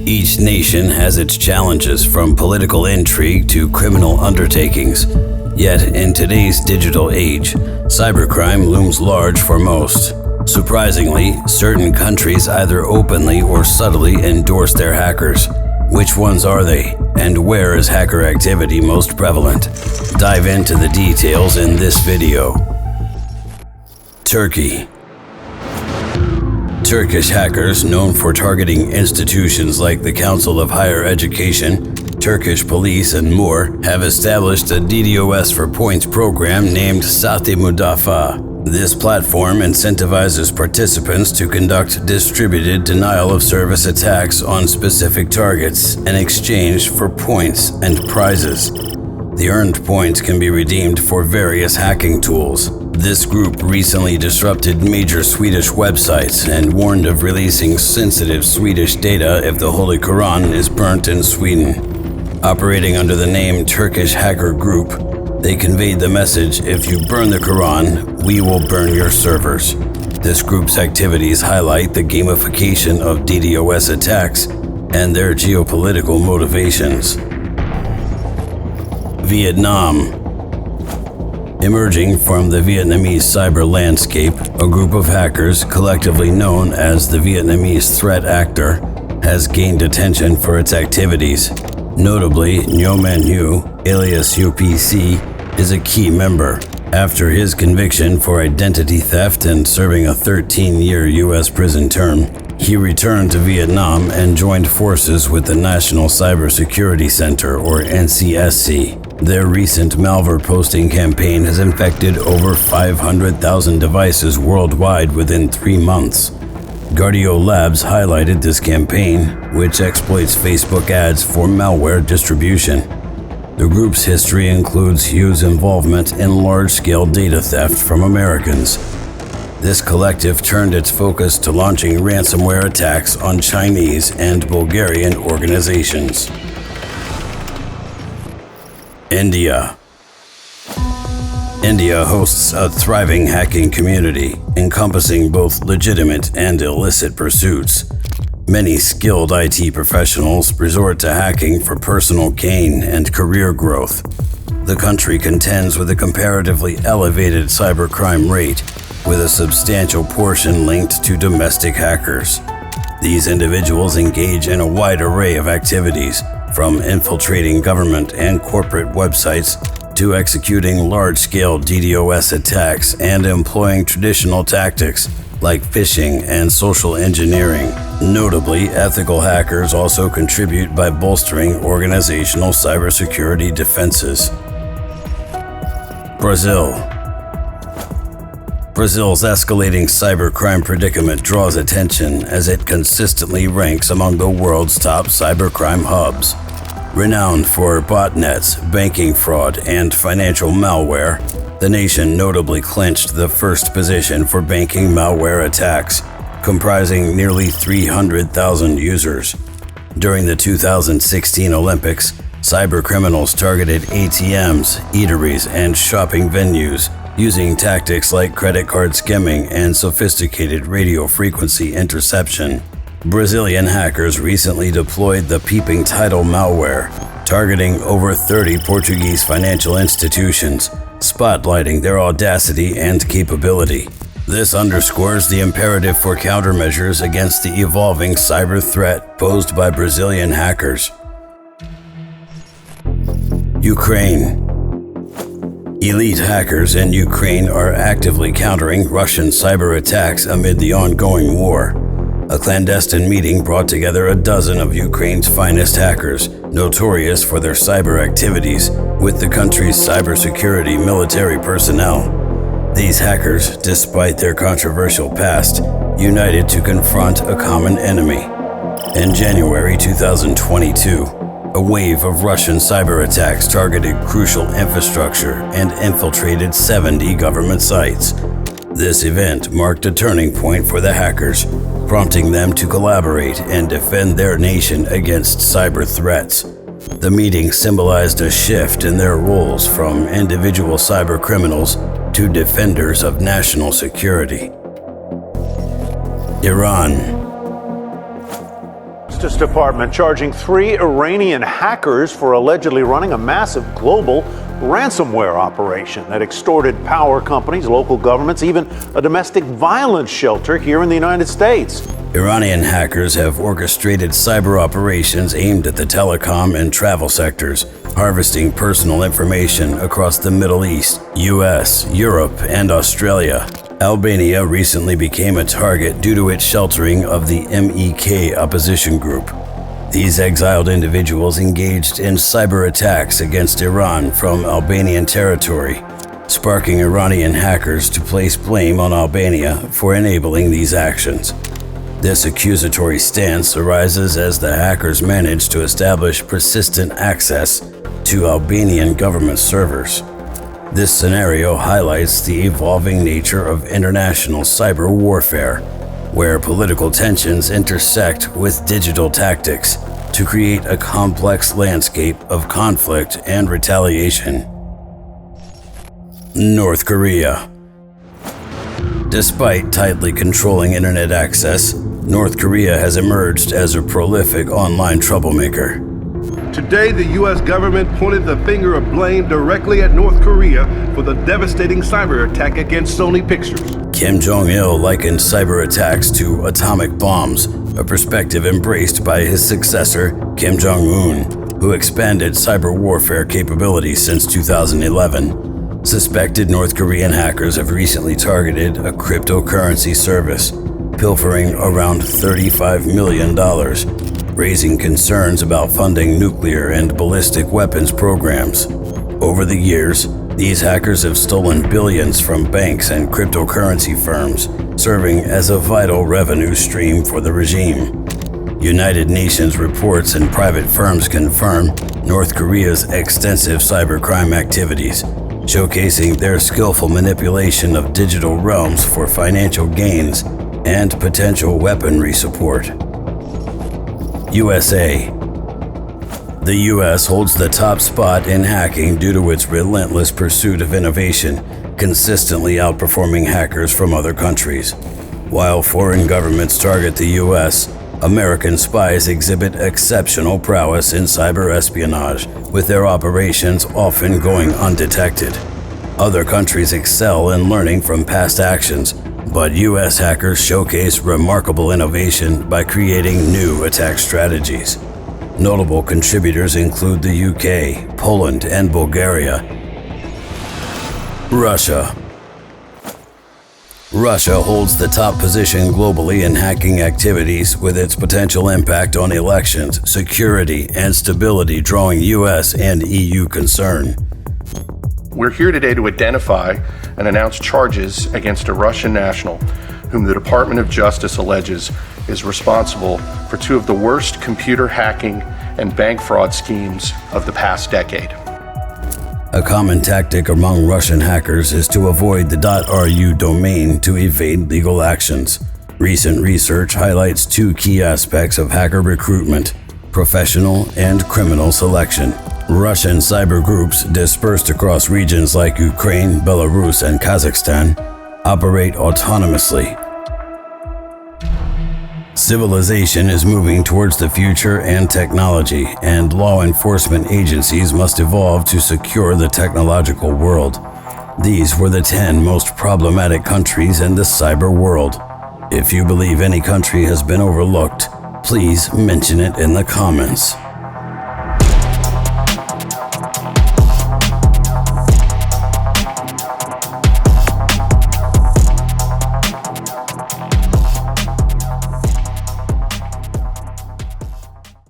Each nation has its challenges, from political intrigue to criminal undertakings. Yet, in today's digital age, cybercrime looms large for most. Surprisingly, certain countries either openly or subtly endorse their hackers. Which ones are they, and where is hacker activity most prevalent? Dive into the details in this video. Turkey. Turkish hackers, known for targeting institutions like the Council of Higher Education, Turkish police, and more, have established a DDoS for points program named Sahte Mudafa. This platform incentivizes participants to conduct distributed denial-of-service attacks on specific targets in exchange for points and prizes. The earned points can be redeemed for various hacking tools. This group recently disrupted major Swedish websites and warned of releasing sensitive Swedish data if the Holy Quran is burnt in Sweden. Operating under the name Turkish Hacker Group, they conveyed the message, if you burn the Quran, we will burn your servers. This group's activities highlight the gamification of DDoS attacks and their geopolitical motivations. Vietnam. Emerging from the Vietnamese cyber landscape, a group of hackers, collectively known as the Vietnamese Threat Actor, has gained attention for its activities. Notably, Ngo Man Hu, alias UPC, is a key member. After his conviction for identity theft and serving a 13-year U.S. prison term, he returned to Vietnam and joined forces with the National Cybersecurity Center, or NCSC. Their recent malware posting campaign has infected over 500,000 devices worldwide within 3 months. Guardio Labs highlighted this campaign, which exploits Facebook ads for malware distribution. The group's history includes Hu's involvement in large-scale data theft from Americans. This collective turned its focus to launching ransomware attacks on Chinese and Bulgarian organizations. India. India hosts a thriving hacking community, encompassing both legitimate and illicit pursuits. Many skilled IT professionals resort to hacking for personal gain and career growth. The country contends with a comparatively elevated cybercrime rate, with a substantial portion linked to domestic hackers. These individuals engage in a wide array of activities, from infiltrating government and corporate websites to executing large-scale DDoS attacks and employing traditional tactics like phishing and social engineering. Notably, ethical hackers also contribute by bolstering organizational cybersecurity defenses. Brazil. Brazil's escalating cybercrime predicament draws attention as it consistently ranks among the world's top cybercrime hubs. Renowned for botnets, banking fraud, and financial malware, the nation notably clinched the first position for banking malware attacks, comprising nearly 300,000 users. During the 2016 Olympics, cybercriminals targeted ATMs, eateries, and shopping venues, using tactics like credit card skimming and sophisticated radio frequency interception. Brazilian hackers recently deployed the Peeping Title malware, targeting over 30 Portuguese financial institutions, spotlighting their audacity and capability. This underscores the imperative for countermeasures against the evolving cyber threat posed by Brazilian hackers. Ukraine. Elite hackers in Ukraine are actively countering Russian cyber attacks amid the ongoing war. A clandestine meeting brought together a dozen of Ukraine's finest hackers, notorious for their cyber activities, with the country's cybersecurity military personnel. These hackers, despite their controversial past, united to confront a common enemy. In January 2022, a wave of Russian cyber attacks targeted crucial infrastructure and infiltrated 70 government sites. This event marked a turning point for the hackers, prompting them to collaborate and defend their nation against cyber threats. The meeting symbolized a shift in their roles from individual cyber criminals to defenders of national security. Iran. Justice Department charging 3 Iranian hackers for allegedly running a massive global ransomware operation that extorted power companies, local governments, even a domestic violence shelter here in the United States. Iranian hackers have orchestrated cyber operations aimed at the telecom and travel sectors, harvesting personal information across the Middle East, US, Europe, and Australia. Albania recently became a target due to its sheltering of the MEK opposition group. These exiled individuals engaged in cyber attacks against Iran from Albanian territory, sparking Iranian hackers to place blame on Albania for enabling these actions. This accusatory stance arises as the hackers managed to establish persistent access to Albanian government servers. This scenario highlights the evolving nature of international cyber warfare, where political tensions intersect with digital tactics to create a complex landscape of conflict and retaliation. North Korea. Despite tightly controlling internet access, North Korea has emerged as a prolific online troublemaker. Today, the U.S. government pointed the finger of blame directly at North Korea for the devastating cyber attack against Sony Pictures. Kim Jong-il likened cyber attacks to atomic bombs, a perspective embraced by his successor, Kim Jong-un, who expanded cyber warfare capabilities since 2011. Suspected North Korean hackers have recently targeted a cryptocurrency service, pilfering around $35 million, raising concerns about funding nuclear and ballistic weapons programs. Over the years, these hackers have stolen billions from banks and cryptocurrency firms, serving as a vital revenue stream for the regime. United Nations reports and private firms confirm North Korea's extensive cybercrime activities, showcasing their skillful manipulation of digital realms for financial gains and potential weaponry support. USA. The US holds the top spot in hacking due to its relentless pursuit of innovation, consistently outperforming hackers from other countries. While foreign governments target the US, American spies exhibit exceptional prowess in cyber espionage, with their operations often going undetected. Other countries excel in learning from past actions, but US hackers showcase remarkable innovation by creating new attack strategies. Notable contributors include the UK, Poland, and Bulgaria. Russia. Russia holds the top position globally in hacking activities, with its potential impact on elections, security, and stability drawing US and EU concern. We're here today to identify and announce charges against a Russian national whom the Department of Justice alleges is responsible for 2 of the worst computer hacking and bank fraud schemes of the past decade. A common tactic among Russian hackers is to avoid the .ru domain to evade legal actions. Recent research highlights 2 key aspects of hacker recruitment: professional and criminal selection. Russian cyber groups dispersed across regions like Ukraine, Belarus, and Kazakhstan operate autonomously. Civilization is moving towards the future and technology, and law enforcement agencies must evolve to secure the technological world. These were the 10 most problematic countries in the cyber world. If you believe any country has been overlooked, please mention it in the comments.